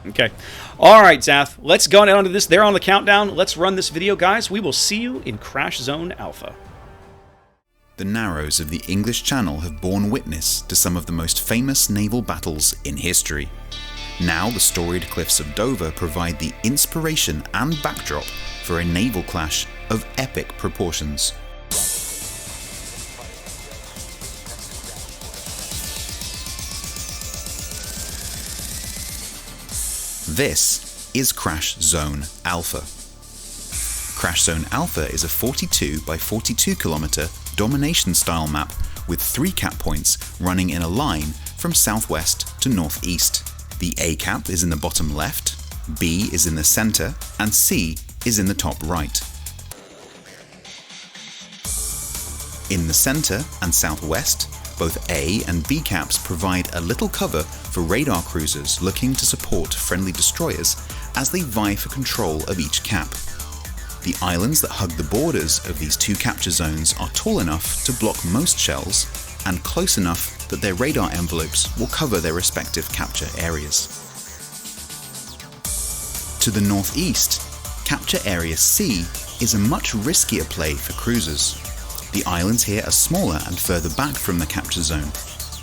Okay. All right, Zath. Let's go on to this. They're on the countdown. Let's run this video, guys. We will see you in Crash Zone Alpha. The narrows of the English Channel have borne witness to some of the most famous naval battles in history. Now the storied cliffs of Dover provide the inspiration and backdrop for a naval clash of epic proportions. This is Crash Zone Alpha. Crash Zone Alpha is a 42 by 42 kilometer domination style map with 3 cap points running in a line from southwest to northeast. The A cap is in the bottom left, B is in the center, and C is in the top right. In the center and southwest, both A and B caps provide a little cover for radar cruisers looking to support friendly destroyers as they vie for control of each cap. The islands that hug the borders of these 2 capture zones are tall enough to block most shells and close enough that their radar envelopes will cover their respective capture areas. To the northeast, Capture Area C is a much riskier play for cruisers. The islands here are smaller and further back from the capture zone,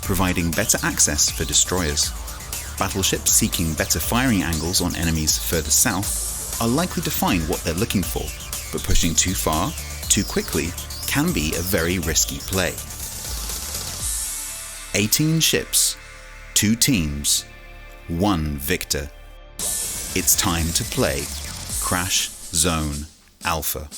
providing better access for destroyers. Battleships seeking better firing angles on enemies further south are likely to find what they're looking for, but pushing too far, too quickly, can be a very risky play. 18 ships, 2 teams, 1 victor. It's time to play Crash Zone Alpha.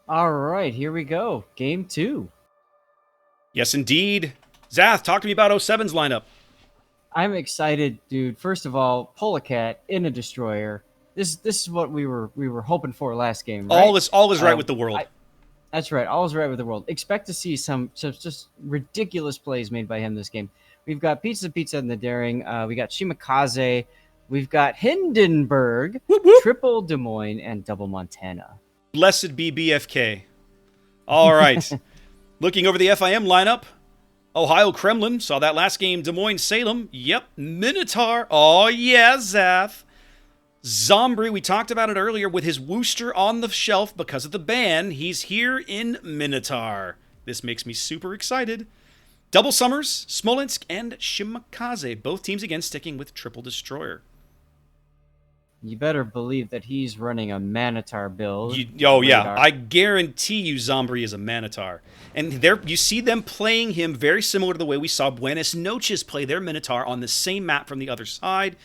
All right, here we go. Game 2. Yes, indeed. Zath, talk to me about 07's lineup. I'm excited, dude. First of all, Polecat in a destroyer. This is what we were hoping for last game, right? All is right with the world. That's right. All is right with the world. Expect to see some just ridiculous plays made by him this game. We've got Pizza in the Daring. We got Shimakaze. We've got Hindenburg, Whoop, whoop. Triple Des Moines, and Double Montana. Blessed be BFK. All right. Looking over the FIM lineup, Ohio Kremlin, saw that last game, Des Moines Salem. Yep, Minotaur. Oh, yeah, Zath. Zombie, we talked about it earlier with his Wooster on the shelf because of the ban. He's here in Minotaur. This makes me super excited. Double Summers, Smolensk, and Shimakaze. Both teams again sticking with Triple Destroyer. You better believe that he's running a Minotaur build. Yeah. I guarantee you Zombie is a Minotaur. And there you see them playing him very similar to the way we saw Buenos Noches play their Minotaur on the same map from the other side.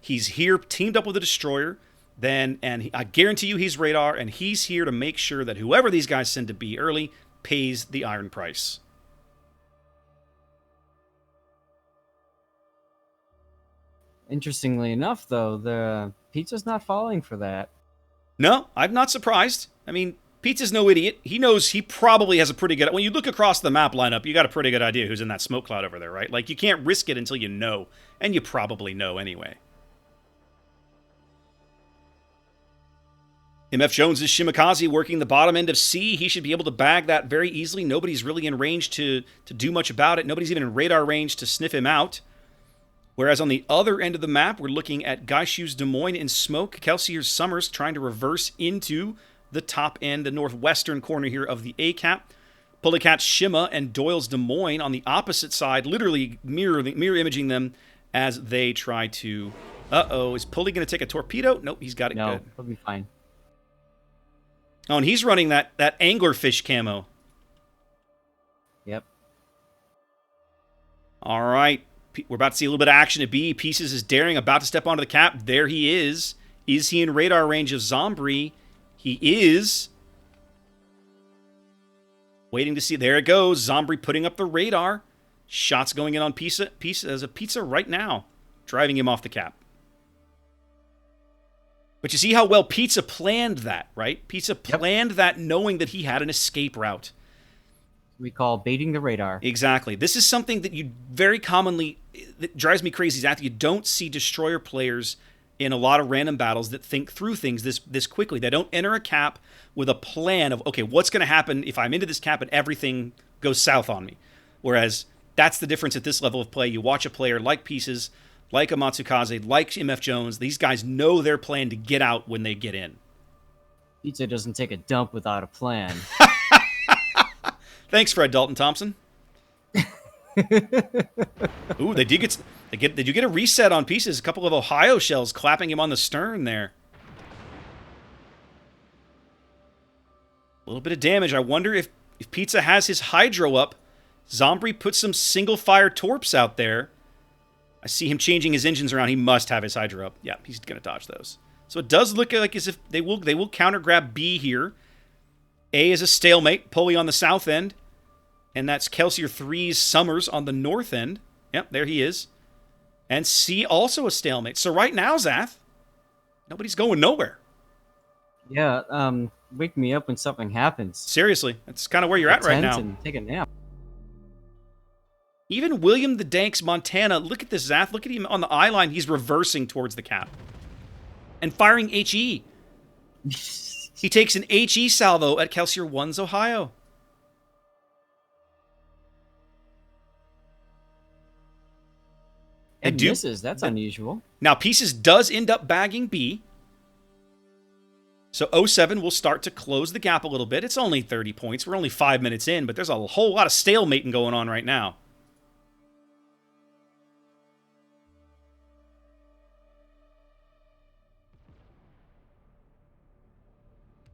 He's here teamed up with a Destroyer. I guarantee you he's radar, and he's here to make sure that whoever these guys send to B early pays the iron price. Interestingly enough, though, the Pizza's not falling for that. No, I'm not surprised. I mean, Pizza's no idiot. He knows he probably has a pretty good... When you look across the map lineup, you got a pretty good idea who's in that smoke cloud over there, right? Like, you can't risk it until you know. And you probably know anyway. MF Jones is Shimakaze working the bottom end of C. He should be able to bag that very easily. Nobody's really in range to do much about it. Nobody's even in radar range to sniff him out. Whereas on the other end of the map, we're looking at Gaishu's Des Moines in smoke. Kelsier's Summers trying to reverse into the top end, the northwestern corner here of the A cap. Polecat's Shima and Doyle's Des Moines on the opposite side, literally mirror imaging them as they try to... Uh-oh, is Pulley going to take a torpedo? Nope, he's got it good. No, he'll be fine. Oh, and he's running that anglerfish camo. Yep. All right. We're about to see a little bit of action at B. Pieces is daring, about to step onto the cap. There he is. Is he in radar range of Zombie? He is. Waiting to see. There it goes. Zombie putting up the radar. Shots going in on Pizza right now. Driving him off the cap. But you see how well Pizza planned that, right? Pizza planned that knowing that he had an escape route. We call baiting the radar. Exactly. This is something that you very commonly, that drives me crazy, Zach. You don't see destroyer players in a lot of random battles that think through things this quickly. They don't enter a cap with a plan of, okay, what's going to happen if I'm into this cap and everything goes south on me. Whereas that's the difference at this level of play. You watch a player like Pieces, like a Matsukaze, like MF Jones. These guys know their plan to get out when they get in. Pizza doesn't take a dump without a plan. Thanks, Fred Dalton Thompson. Ooh, they do get a reset on Pieces. A couple of Ohio shells clapping him on the stern there. A little bit of damage. I wonder if Pizza has his Hydro up. Zombie put some single fire torps out there. I see him changing his engines around. He must have his Hydro up. Yeah, he's going to dodge those. So it does look like as if they will counter grab B here. A is a stalemate. Pulley on the south end. And that's Kelsier 3's Summers on the north end. Yep, there he is. And C also a stalemate. So right now, Zath, nobody's going nowhere. Yeah, wake me up when something happens. Seriously, that's kind of where you're at right now. And take a nap. Even William the Danks Montana, look at this, Zath. Look at him on the eye line. He's reversing towards the cap. And firing HE. He takes an HE salvo at Kelsier 1's Ohio. And misses. That's unusual. Now, Pieces does end up bagging B. So 07 will start to close the gap a little bit. It's only 30 points. We're only 5 minutes in, but there's a whole lot of stalemating going on right now.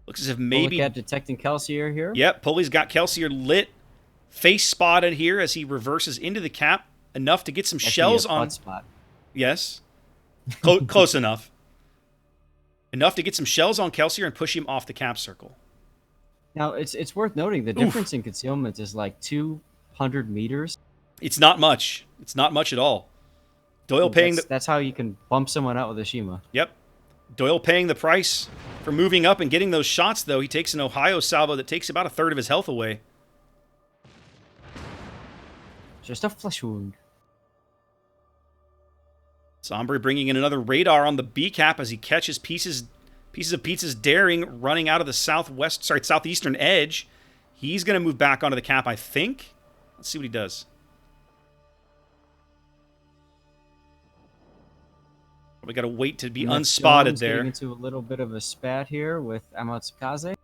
Looks as if maybe... We'll look at detecting Kelsier here. Yep, Pulley's got Kelsier lit. Face spotted here as he reverses into the cap. Enough to get some shells on... Spot. Yes. Close enough. Enough to get some shells on Kelsier and push him off the cap circle. Now, it's worth noting the difference in concealment is like 200 meters. It's not much. It's not much at all. Doyle paying... That's how you can bump someone out with a Shima. Yep. Doyle paying the price for moving up and getting those shots, though. He takes an Ohio salvo that takes about a third of his health away. Just a flesh wound. Zombie bringing in another radar on the B cap as he catches pieces of Pizza's daring running out of the southeastern edge. He's going to move back onto the cap, I think. Let's see what he does. We got to wait to be unspotted Jones there. Getting into a little bit of a spat here with Amatsukaze.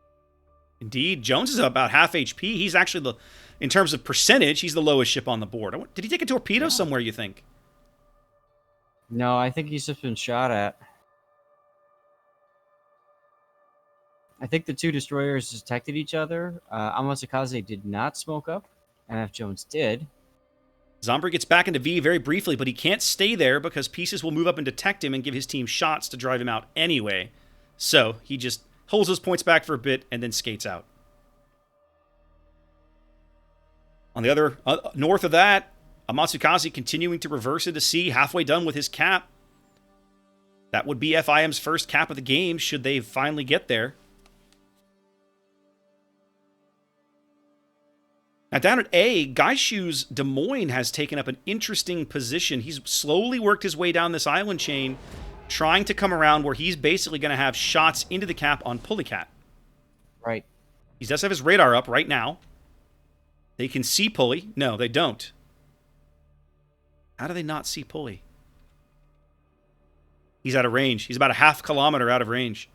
Indeed, Jones is about half HP. He's actually in terms of percentage, he's the lowest ship on the board. Did he take a torpedo somewhere, you think? No, I think he's just been shot at. I think the two destroyers detected each other. Amatsukaze did not smoke up. MF Jones did. Zombie gets back into V very briefly, but he can't stay there because Pieces will move up and detect him and give his team shots to drive him out anyway. So he just holds his points back for a bit and then skates out. On the other, north of that, Amatsukaze continuing to reverse into C, halfway done with his cap. That would be FIM's first cap of the game, should they finally get there. Now down at A, Gaishu's Des Moines has taken up an interesting position. He's slowly worked his way down this island chain, trying to come around where he's basically going to have shots into the cap on Pulleycat. Right. He does have his radar up right now. They can see Pulley. No, they don't. How do they not see Pulley? He's out of range. He's about a half kilometer out of range.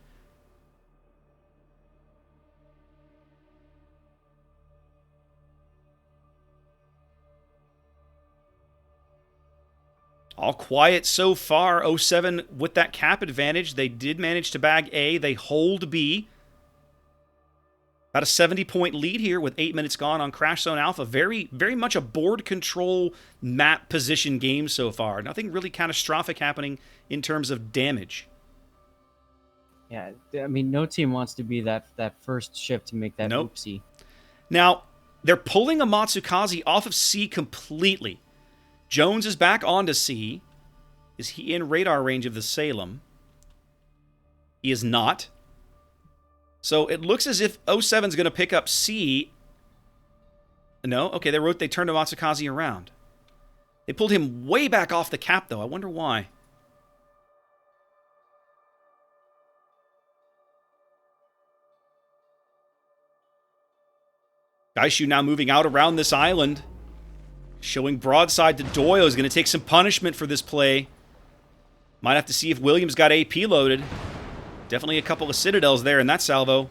All quiet so far. 07 with that cap advantage. They did manage to bag A. They hold B. About a 70-point lead here with 8 minutes gone on Crash Zone Alpha. Very, very much a board control map position game so far. Nothing really catastrophic happening in terms of damage. Yeah, I mean, no team wants to be that first ship to make that oopsie. Now, they're pulling a Matsukaze off of C completely. Jones is back onto C. Is he in radar range of the Salem? He is not. So it looks as if 07's going to pick up C. No? Okay, they turned Matsukaze around. They pulled him way back off the cap, though. I wonder why. Gaishu now moving out around this island. Showing broadside to Doyle. Is going to take some punishment for this play. Might have to see if Williams got AP loaded. Definitely a couple of Citadels there in that salvo.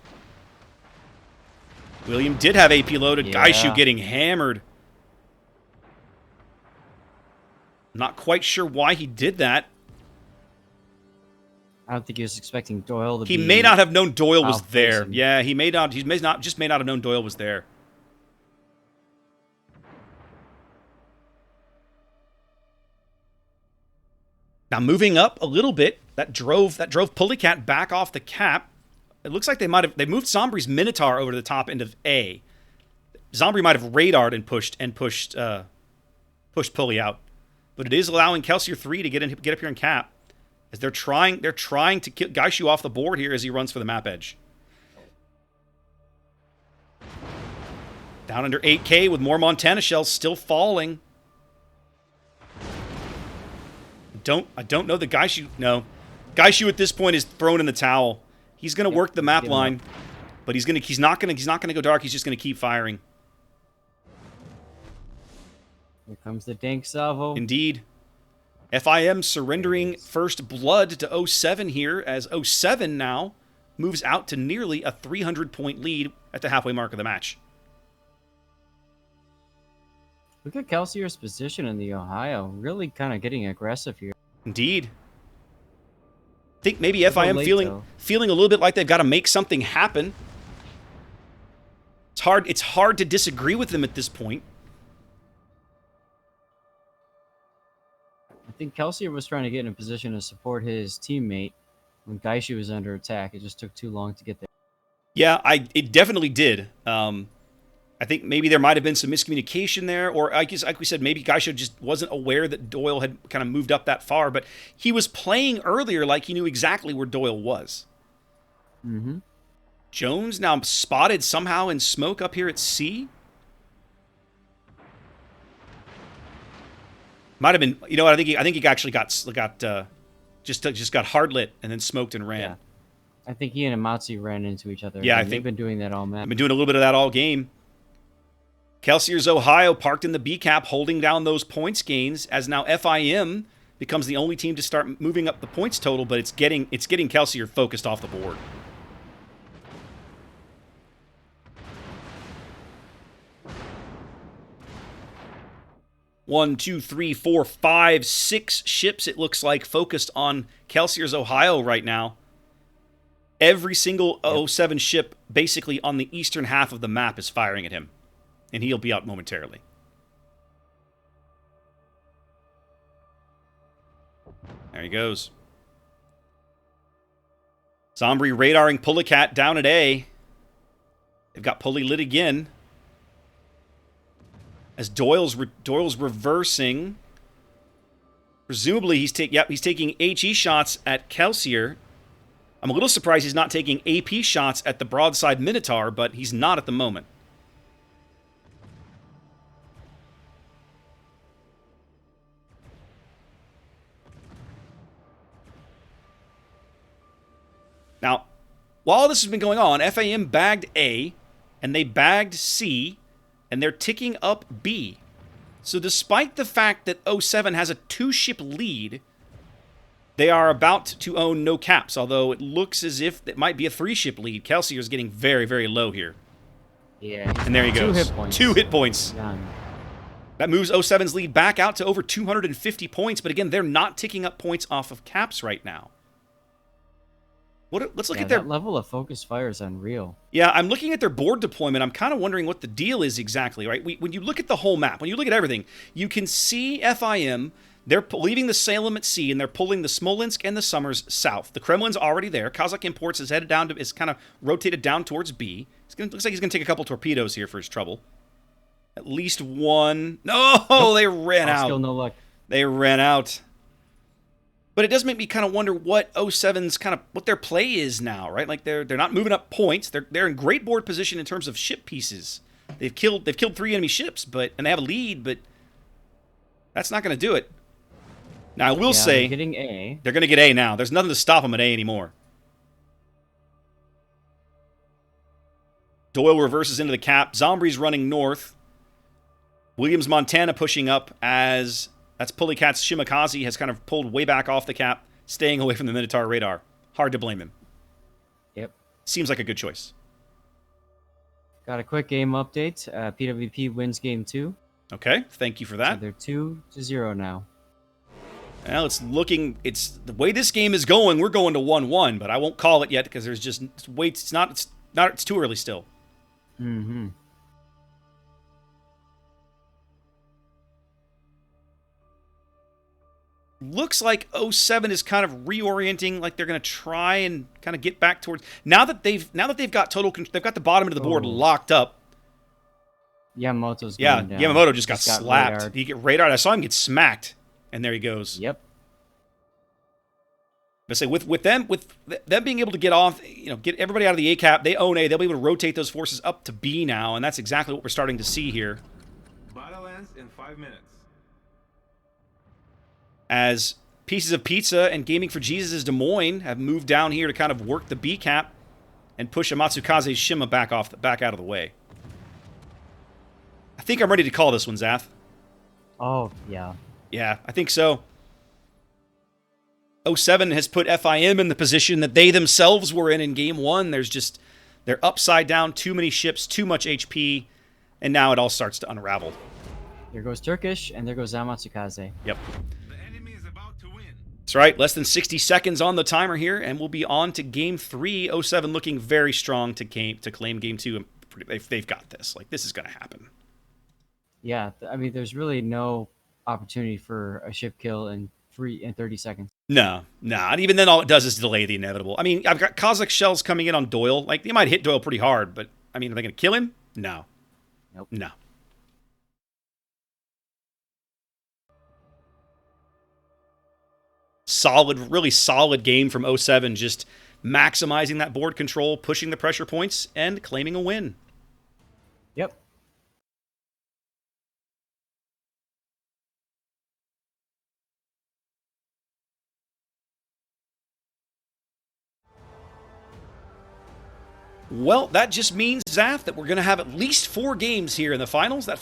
William did have AP loaded. Yeah. Gaishu getting hammered. Not quite sure why he did that. I don't think he was expecting Doyle to be... He may not have known Doyle was outfacing. there. Yeah, he may not have known Doyle was there. Now moving up a little bit, that drove Pulleycat back off the cap. It looks like they moved Zombri's Minotaur over to the top end of A. Zombri might have radared and pushed Pulley out. But it is allowing Kelsier 3 to get up here and cap. As they're trying to get Gaishu off the board here as he runs for the map edge. Down under 8K with more Montana shells still falling. I don't know the Gaishu. No. Gaishu at this point is thrown in the towel. He's going to work the map line, but he's not going to go dark. He's just going to keep firing. Here comes the dank salvo. Indeed. FIM surrendering first blood to 07 here, as 07 now moves out to nearly a 300-point lead at the halfway mark of the match. Look at Kelsier's position in the Ohio. Really kind of getting aggressive here. Indeed. I think maybe It's a FIM little late, feeling a little bit like they've got to make something happen. It's hard to disagree with them at this point. I think Kelsier was trying to get in a position to support his teammate when Gaishu was under attack. It just took too long to get there. Yeah, it definitely did. I think maybe there might have been some miscommunication there, or like we said, maybe Gaishu just wasn't aware that Doyle had kind of moved up that far, but he was playing earlier like he knew exactly where Doyle was. Mm-hmm. Jones now spotted somehow in smoke up here at C. Might have been, you know what? I think he actually got just got hard lit and then smoked and ran. Yeah. I think he and Amatsu ran into each other. Yeah, I and think they've been doing that all match. I've been doing a little bit of that all game. Kelsier's Ohio parked in the B cap, holding down those points gains, as now FIM becomes the only team to start moving up the points total, but it's getting Kelsier focused off the board. One, two, three, four, five, 6 ships, it looks like, focused on Kelsier's Ohio right now. Every single 07 ship basically on the eastern half of the map is firing at him. And he'll be out momentarily. There he goes. Zombri radaring Pulleycat down at A. They've got Pulley lit again. As Doyle's reversing. Presumably he's taking HE shots at Kelsier. I'm a little surprised he's not taking AP shots at the broadside Minotaur, but he's not at the moment. Now, while this has been going on, FAM bagged A, and they bagged C, and they're ticking up B. So despite the fact that 07 has a 2-ship lead, they are about to own no caps, although it looks as if it might be a 3-ship lead. Kelsier is getting very, very low here. Yeah. And there he goes. 2 hit points. 2 hit points. Done. That moves 07's lead back out to over 250 points, but again, they're not ticking up points off of caps right now. Let's look at their that level of focus fire is unreal. Yeah, I'm looking at their board deployment. I'm kind of wondering what the deal is exactly, right? When you look at the whole map, when you look at everything, you can see FIM, they're leaving the Salem at sea, and they're pulling the Smolensk and the Summers south. The Kremlin's already there. Kazakh Imports is headed down to, is kind of rotated down towards B. Looks like he's going to take a couple torpedoes here for his trouble. At least one. No, nope. They ran out. Still no luck. They ran out. But it does make me kind of wonder what 07's kind of what their play is now, right? Like they're not moving up points. They're in great board position in terms of ship pieces. They've killed 3 enemy ships, and they have a lead, but that's not going to do it. Now I will say they're getting A. They're going to get A now. There's nothing to stop them at A anymore. Doyle reverses into the cap. Zombie's running north. Williams Montana pushing up as that's Pulleycat's Shimakaze has kind of pulled way back off the cap, staying away from the Minotaur radar. Hard to blame him. Yep. Seems like a good choice. Got a quick game update. PWP wins game 2. Okay, thank you for that. So they're 2-0 now. Well, it's the way this game is going. We're going to 1-1, but I won't call it yet because there's just it's too early still. Mm-hmm. Looks like 07 is kind of reorienting, like they're going to try and kind of get back towards now that they've got they've got the bottom end of the board locked up. Yamamoto's going down. Yamamoto just got slapped. Radared. He get radared. I saw him get smacked, and there he goes. Yep. But say with them being able to get off, get everybody out of the A cap, they own A. They'll be able to rotate those forces up to B now, and that's exactly what we're starting to see here. Battle ends in 5 minutes. As Pieces of Pizza and Gaming for Jesus' Des Moines have moved down here to kind of work the B cap and push Amatsukaze's Shima back out of the way. I think I'm ready to call this one, Zath. Oh, yeah. Yeah, I think so. 07 has put FIM in the position that they themselves were in Game 1. They're upside down, too many ships, too much HP, and now it all starts to unravel. There goes Turkish, and there goes Amatsukaze. Yep. The enemy is about to win. That's right. Less than 60 seconds on the timer here, and we'll be on to Game 3. 07 looking very strong to claim Game 2. They've got this. Like, this is going to happen. Yeah, I mean, there's really no opportunity for a ship kill in 30 seconds. No. And even then, all it does is delay the inevitable. I mean, I've got Kazakh shells coming in on Doyle. Like, they might hit Doyle pretty hard, but, I mean, are they going to kill him? No. Nope. No. Really solid game from 07, just maximizing that board control, pushing the pressure points, and claiming a win. Yep. Well, that just means, Zaf, that we're going to have at least 4 games here in the finals. That